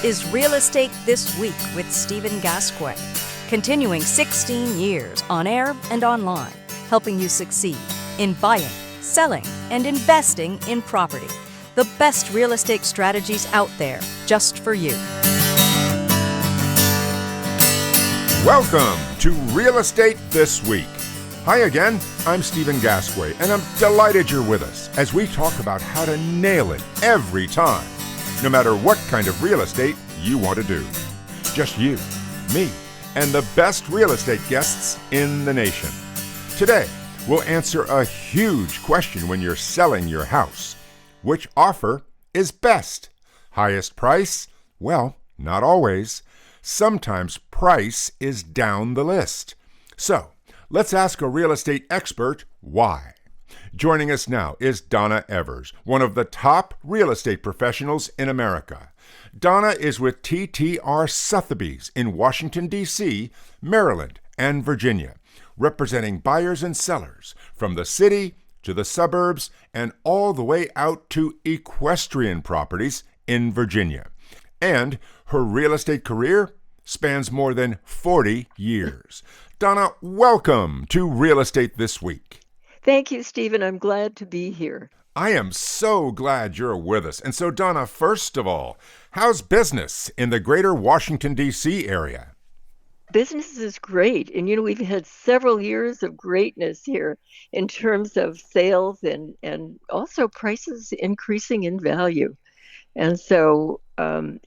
This is Real Estate This Week with Stephen Gasque, continuing 16 years on air and online, helping you succeed in buying, selling, and investing in property. The best real estate strategies out there just for you. Welcome to Real Estate This Week. Hi again, I'm Stephen Gasque, and I'm delighted you're with us as we talk about how to nail it every time, no matter what kind of real estate you want to do. Just you, me, and the best real estate guests in the nation. Today, we'll answer a huge question when you're selling your house. Which offer is best? Highest price? Well, not always. Sometimes price is down the list. So, let's ask a real estate expert why. Joining us now is Donna Evers, one of the top real estate professionals in America. Donna is with TTR Sotheby's in Washington, D.C., Maryland, and Virginia, representing buyers and sellers from the city to the suburbs and all the way out to equestrian properties in Virginia. And her real estate career spans more than 40 years. Donna, welcome to Real Estate This Week. Thank you, Stephen. I'm glad to be here. I am so glad you're with us. And so, Donna, first of all, how's business in the greater Washington, D.C. area? Business is great. And, we've had several years of greatness here in terms of sales and also prices increasing in value. And so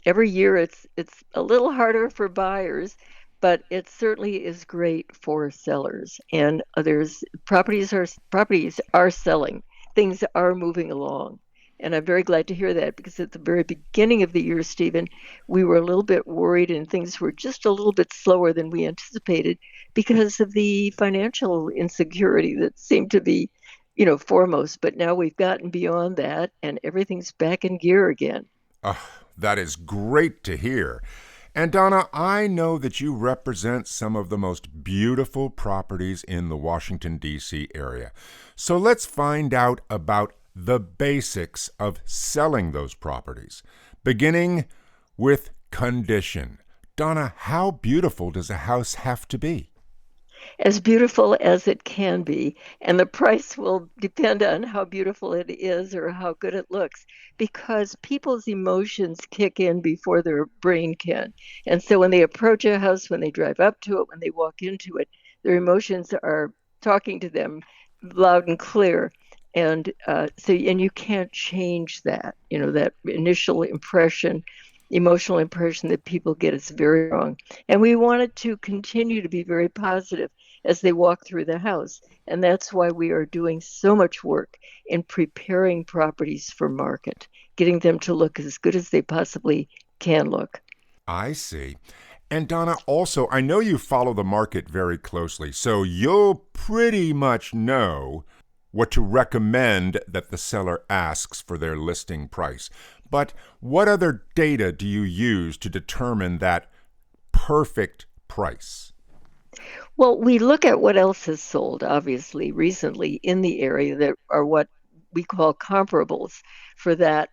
every year it's a little harder for buyers, but it certainly is great for sellers. And there's properties are selling. Things are moving along. And I'm very glad to hear that, because at the very beginning of the year, Stephen, we were a little bit worried and things were just a little bit slower than we anticipated because of the financial insecurity that seemed to be, foremost. But now we've gotten beyond that and everything's back in gear again. That is great to hear. And Donna, I know that you represent some of the most beautiful properties in the Washington, D.C. area. So let's find out about the basics of selling those properties, beginning with condition. Donna, how beautiful does a house have to be? As beautiful as it can be, and the price will depend on how beautiful it is or how good it looks, because people's emotions kick in before their brain can. And so when they approach a house, when they drive up to it, when they walk into it, their emotions are talking to them loud and clear. And and you can't change that. That initial impression, emotional impression that people get is very wrong. And we want it to continue to be very positive as they walk through the house. And that's why we are doing so much work in preparing properties for market, getting them to look as good as they possibly can look. I see. And Donna, also, I know you follow the market very closely, so you'll pretty much know what to recommend that the seller asks for their listing price. But what other data do you use to determine that perfect price? Well, we look at what else has sold, obviously, recently in the area that are what we call comparables for that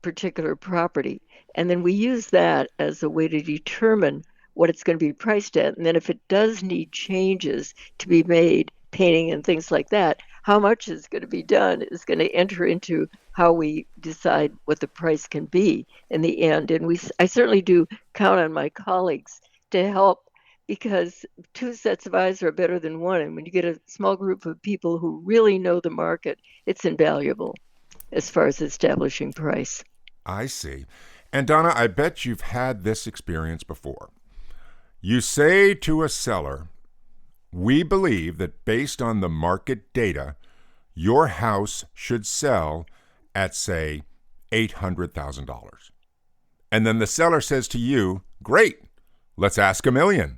particular property. And then we use that as a way to determine what it's going to be priced at. And then if it does need changes to be made, painting and things like that, how much is going to be done is going to enter into how we decide what the price can be in the end. And I certainly do count on my colleagues to help, because two sets of eyes are better than one. And when you get a small group of people who really know the market, it's invaluable as far as establishing price. I see. And Donna, I bet you've had this experience before. You say to a seller, "We believe that based on the market data, your house should sell at, say, $800,000. And then the seller says to you, "Great, let's ask $1 million."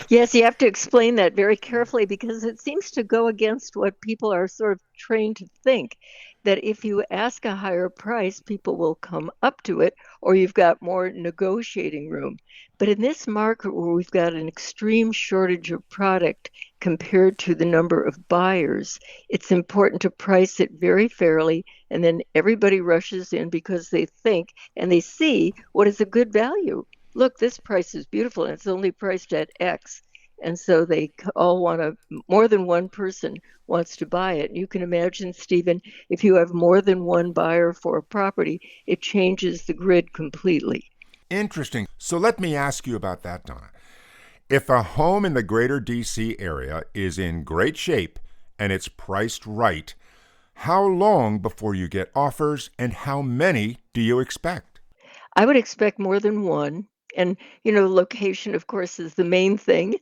Yes, you have to explain that very carefully, because it seems to go against what people are sort of trained to think, that if you ask a higher price, people will come up to it, or you've got more negotiating room. But in this market where we've got an extreme shortage of product compared to the number of buyers, it's important to price it very fairly. And then everybody rushes in because they think and they see what is a good value. Look, this price is beautiful and it's only priced at X. And so they all want to, more than one person wants to buy it. You can imagine, Stephen, if you have more than one buyer for a property, it changes the grid completely. Interesting. So let me ask you about that, Donna. If a home in the greater DC area is in great shape and it's priced right, how long before you get offers and how many do you expect? I would expect more than one. And, location, of course, is the main thing.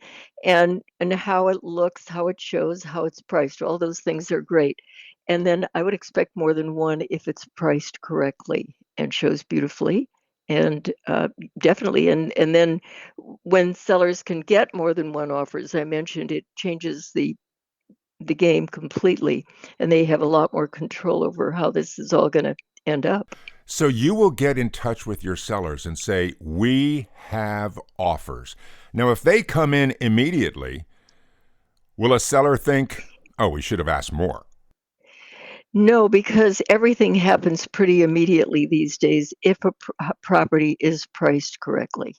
And how it looks, how it shows, how it's priced, all those things are great. And then I would expect more than one if it's priced correctly and shows beautifully. And definitely, and then when sellers can get more than one offer, as I mentioned, it changes the game completely, and they have a lot more control over how this is all going to end up. So you will get in touch with your sellers and say, we have offers. Now, if they come in immediately, will a seller think, oh, we should have asked more? No, because everything happens pretty immediately these days if a property is priced correctly.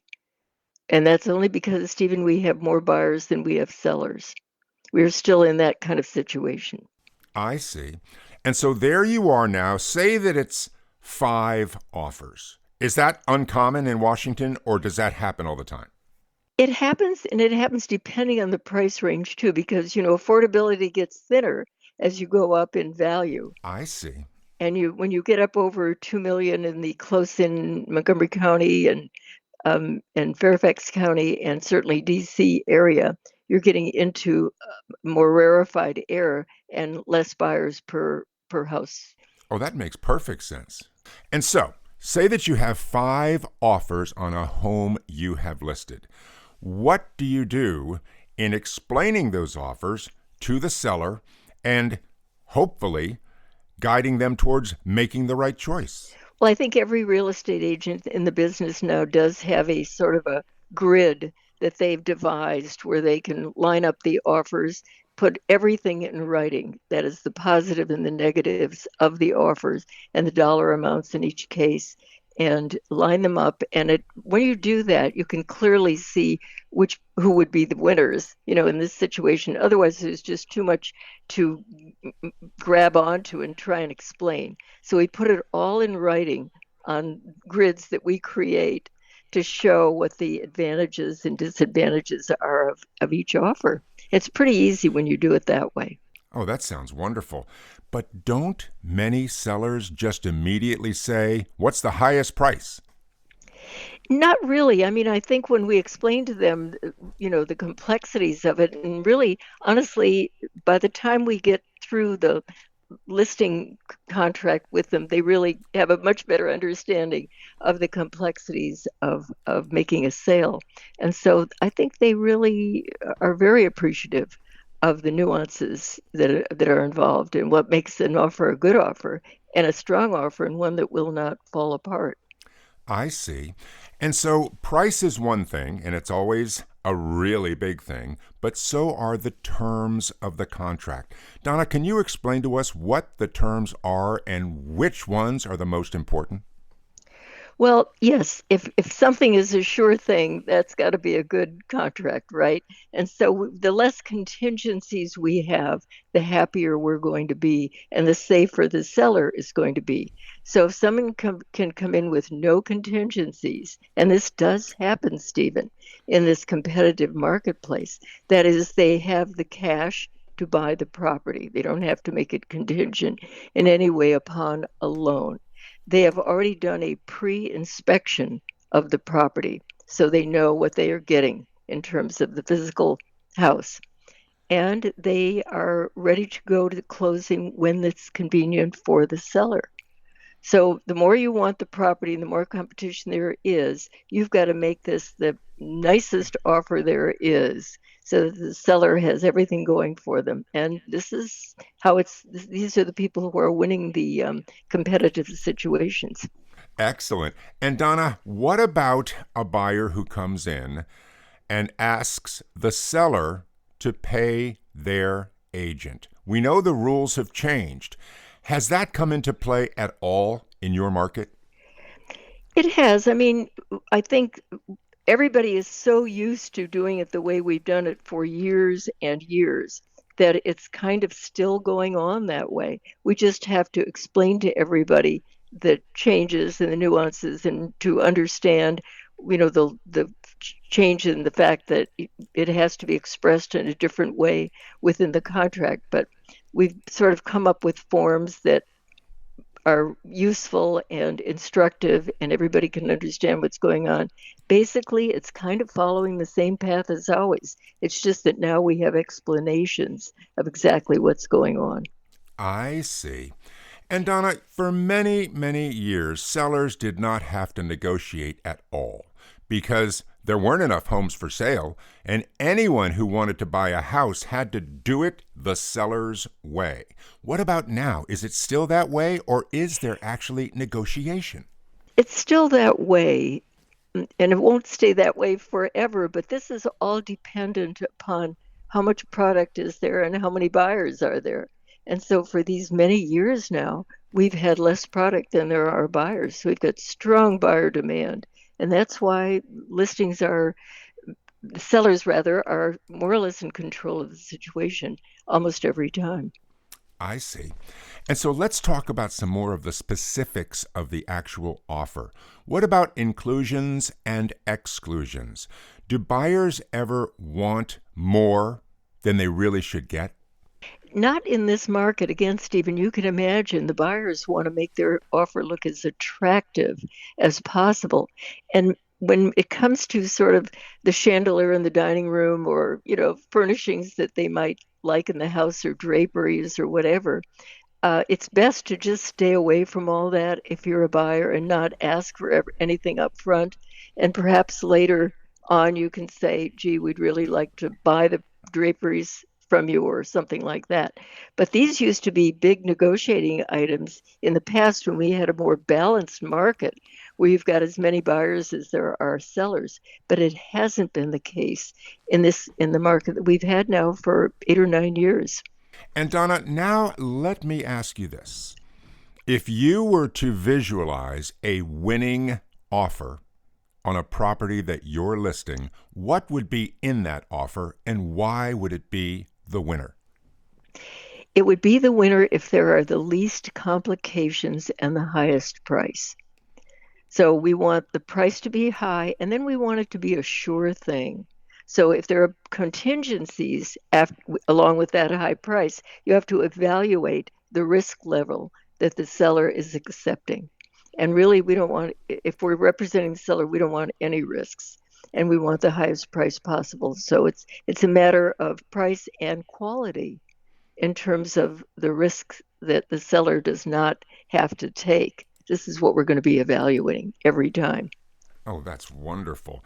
And that's only because, Stephen, we have more buyers than we have sellers. We're still in that kind of situation. I see. And so there you are now. Say that it's 5 offers. Is that uncommon in Washington, or does that happen all the time? It happens, and it happens depending on the price range too, because affordability gets thinner as you go up in value. I see. And when you get up over 2 million in the close-in Montgomery County and Fairfax County and certainly DC area, you're getting into more rarefied air and less buyers per house. Oh, that makes perfect sense. And so, say that you have 5 offers on a home you have listed. What do you do in explaining those offers to the seller and hopefully guiding them towards making the right choice? Well, I think every real estate agent in the business now does have a sort of a grid that they've devised where they can line up the offers, put everything in writing. That is the positive and the negatives of the offers and the dollar amounts in each case, and line them up. And when you do that, you can clearly see who would be the winners, in this situation. Otherwise, there's just too much to grab onto and try and explain. So we put it all in writing on grids that we create to show what the advantages and disadvantages are of each offer. It's pretty easy when you do it that way. Oh, that sounds wonderful. But don't many sellers just immediately say, what's the highest price? Not really. I mean, I think when we explain to them, the complexities of it, and really, honestly, by the time we get through the listing contract with them, they really have a much better understanding of the complexities of making a sale. And so I think they really are very appreciative of the nuances that are involved and what makes an offer a good offer and a strong offer and one that will not fall apart. I see. And so price is one thing, and it's always a really big thing, but so are the terms of the contract. Donna, can you explain to us what the terms are and which ones are the most important? Well, yes, if something is a sure thing, that's got to be a good contract, right? And so the less contingencies we have, the happier we're going to be, and the safer the seller is going to be. So if someone can come in with no contingencies, and this does happen, Stephen, in this competitive marketplace, that is, they have the cash to buy the property. They don't have to make it contingent in any way upon a loan. They have already done a pre-inspection of the property, so they know what they are getting in terms of the physical house. And they are ready to go to the closing when it's convenient for the seller. So the more you want the property and the more competition there is, you've got to make this the nicest offer there is so that the seller has everything going for them. And this is how these are the people who are winning the competitive situations. Excellent. And Donna, what about a buyer who comes in and asks the seller to pay their agent. We know the rules have changed. Has that come into play at all in your market? It has. I mean, I think everybody is so used to doing it the way we've done it for years and years that it's kind of still going on that way. We just have to explain to everybody the changes and the nuances and to understand, the change in the fact that it has to be expressed in a different way within the contract. But we've sort of come up with forms that are useful and instructive and everybody can understand what's going on. Basically, it's kind of following the same path as always. It's just that now we have explanations of exactly what's going on. I see. And Donna, for many, many years, sellers did not have to negotiate at all because there weren't enough homes for sale, and anyone who wanted to buy a house had to do it the seller's way. What about now? Is it still that way, or is there actually negotiation? It's still that way, and it won't stay that way forever, but this is all dependent upon how much product is there and how many buyers are there. And so for these many years now, we've had less product than there are buyers. So we've got strong buyer demand. And that's why the sellers rather, are more or less in control of the situation almost every time. I see. And so let's talk about some more of the specifics of the actual offer. What about inclusions and exclusions? Do buyers ever want more than they really should get? Not in this market. Again, Stephen, you can imagine the buyers want to make their offer look as attractive as possible. And when it comes to sort of the chandelier in the dining room or, furnishings that they might like in the house or draperies or whatever, it's best to just stay away from all that if you're a buyer and not ask for anything up front. And perhaps later on you can say, gee, we'd really like to buy the draperies from you or something like that. But these used to be big negotiating items in the past when we had a more balanced market where you've got as many buyers as there are sellers. But it hasn't been the case in the market that we've had now for 8 or 9 years. And Donna, now let me ask you this. If you were to visualize a winning offer on a property that you're listing, what would be in that offer and why would it be the winner? It would be the winner if there are the least complications and the highest price. So we want the price to be high, and then we want it to be a sure thing. So if there are contingencies along with that high price, you have to evaluate the risk level that the seller is accepting. And really, if we're representing the seller, we don't want any risks. And we want the highest price possible. So it's a matter of price and quality in terms of the risks that the seller does not have to take. This is what we're going to be evaluating every time. Oh, that's wonderful.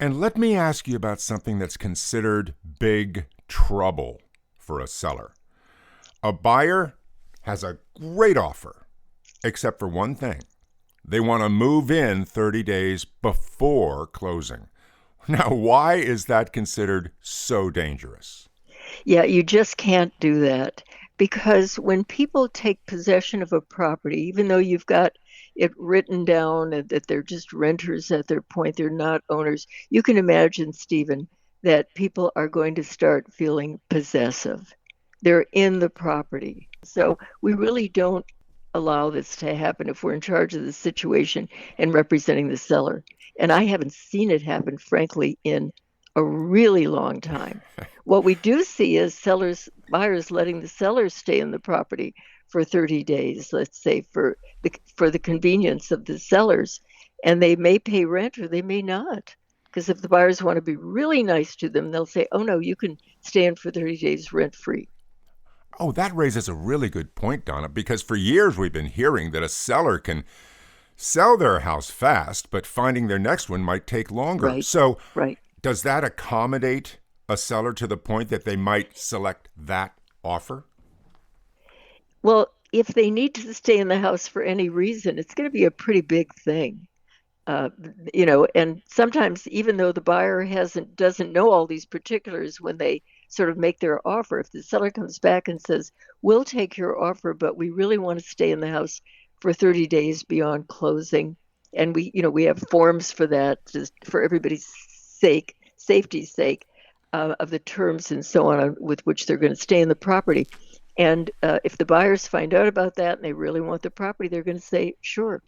And let me ask you about something that's considered big trouble for a seller. A buyer has a great offer, except for one thing. They want to move in 30 days before closing. Now, why is that considered so dangerous? Yeah, you just can't do that because when people take possession of a property, even though you've got it written down that they're just renters at their point, they're not owners, you can imagine, Stephen, that people are going to start feeling possessive. They're in the property. So we really don't allow this to happen if we're in charge of the situation and representing the seller. And I haven't seen it happen, frankly, in a really long time. What we do see is buyers letting the sellers stay in the property for 30 days, let's say, for the convenience of the sellers. And they may pay rent or they may not. Because if the buyers want to be really nice to them, they'll say, oh, no, you can stay in for 30 days rent-free. Oh, that raises a really good point, Donna, because for years we've been hearing that a seller can sell their house fast, but finding their next one might take longer. Right. So Right. Does that accommodate a seller to the point that they might select that offer? Well, if they need to stay in the house for any reason, it's going to be a pretty big thing. Uh, and sometimes even though the buyer doesn't know all these particulars when they sort of make their offer. If the seller comes back and says, we'll take your offer, but we really want to stay in the house for 30 days beyond closing, and we have forms for that, just for everybody's sake, safety's sake, of the terms and so on with which they're going to stay in the property. And if the buyers find out about that and they really want the property, they're going to say, sure,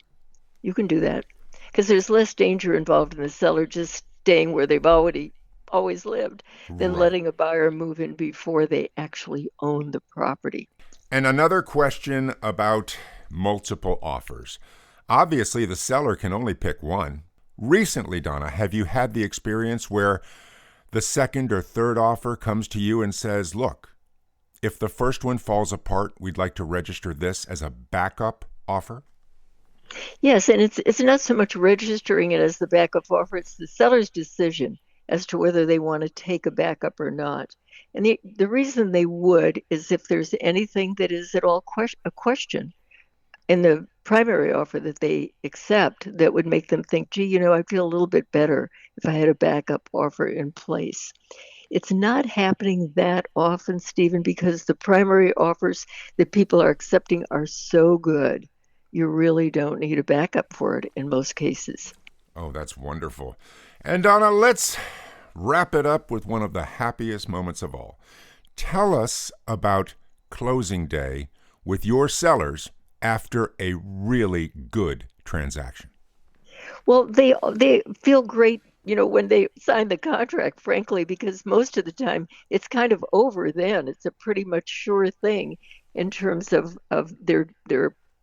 you can do that. Because there's less danger involved in the seller just staying where they've always lived than letting a buyer move in before they actually own the property. And another question about multiple offers. Obviously, the seller can only pick one. Recently, Donna, have you had the experience where the second or third offer comes to you and says, look, if the first one falls apart, we'd like to register this as a backup offer? Yes, and it's not so much registering it as the backup offer, it's the seller's decision as to whether they want to take a backup or not. And the reason they would is if there's anything that is at all a question in the primary offer that they accept that would make them think, gee, I'd feel a little bit better if I had a backup offer in place. It's not happening that often, Stephen, because the primary offers that people are accepting are so good. You really don't need a backup for it in most cases. Oh, that's wonderful. And Donna, let's wrap it up with one of the happiest moments of all. Tell us about closing day with your sellers after a really good transaction. Well, they feel great, when they sign the contract, frankly, because most of the time it's kind of over then. It's a pretty much sure thing in terms of their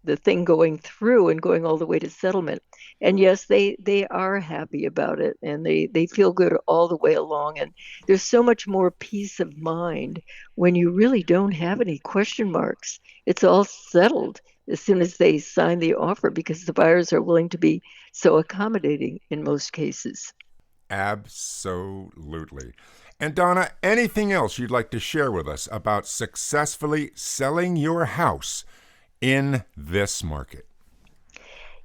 the thing going through and going all the way to settlement. And yes, they are happy about it, and they feel good all the way along. And there's so much more peace of mind when you really don't have any question marks. It's all settled as soon as they sign the offer because the buyers are willing to be so accommodating in most cases. Absolutely. And Donna, anything else you'd like to share with us about successfully selling your house in this market?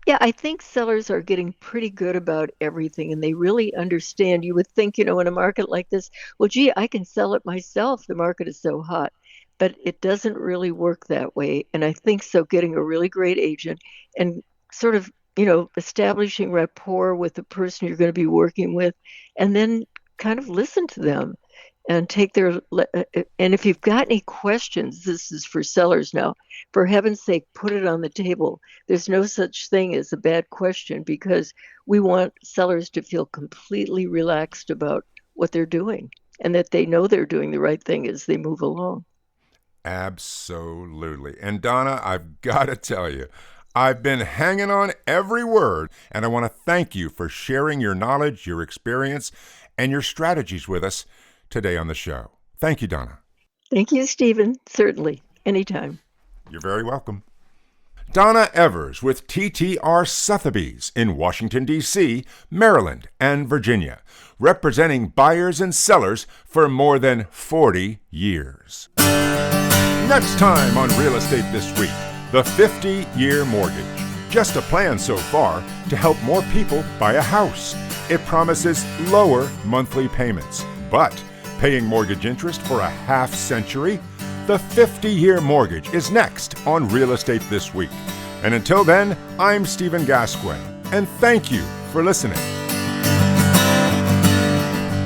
Yeah, I think sellers are getting pretty good about everything, and they really understand. You would think, in a market like this, well, gee, I can sell it myself. The market is so hot. But it doesn't really work that way. And I think so getting a really great agent and sort of, establishing rapport with the person you're going to be working with, and then kind of listen to them and and if you've got any questions, this is for sellers now, for heaven's sake, put it on the table. There's no such thing as a bad question because we want sellers to feel completely relaxed about what they're doing and that they know they're doing the right thing as they move along. Absolutely. And Donna, I've got to tell you, I've been hanging on every word, and I want to thank you for sharing your knowledge, your experience, and your strategies with us today on the show. Thank you, Donna. Thank you, Stephen. Certainly. Anytime. You're very welcome. Donna Evers with TTR Sotheby's in Washington, D.C., Maryland, and Virginia, representing buyers and sellers for more than 40 years. Next time on Real Estate This Week, the 50-year mortgage. Just a plan so far to help more people buy a house. It promises lower monthly payments, but paying mortgage interest for a half century? The 50-year mortgage is next on Real Estate This Week. And until then, I'm Stephen Gasque, and thank you for listening.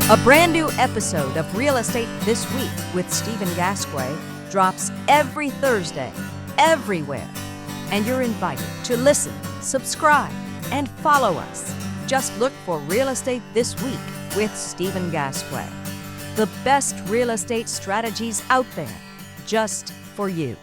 A brand new episode of Real Estate This Week with Stephen Gasque drops every Thursday, everywhere. And you're invited to listen, subscribe, and follow us. Just look for Real Estate This Week with Stephen Gasque. The best real estate strategies out there, just for you.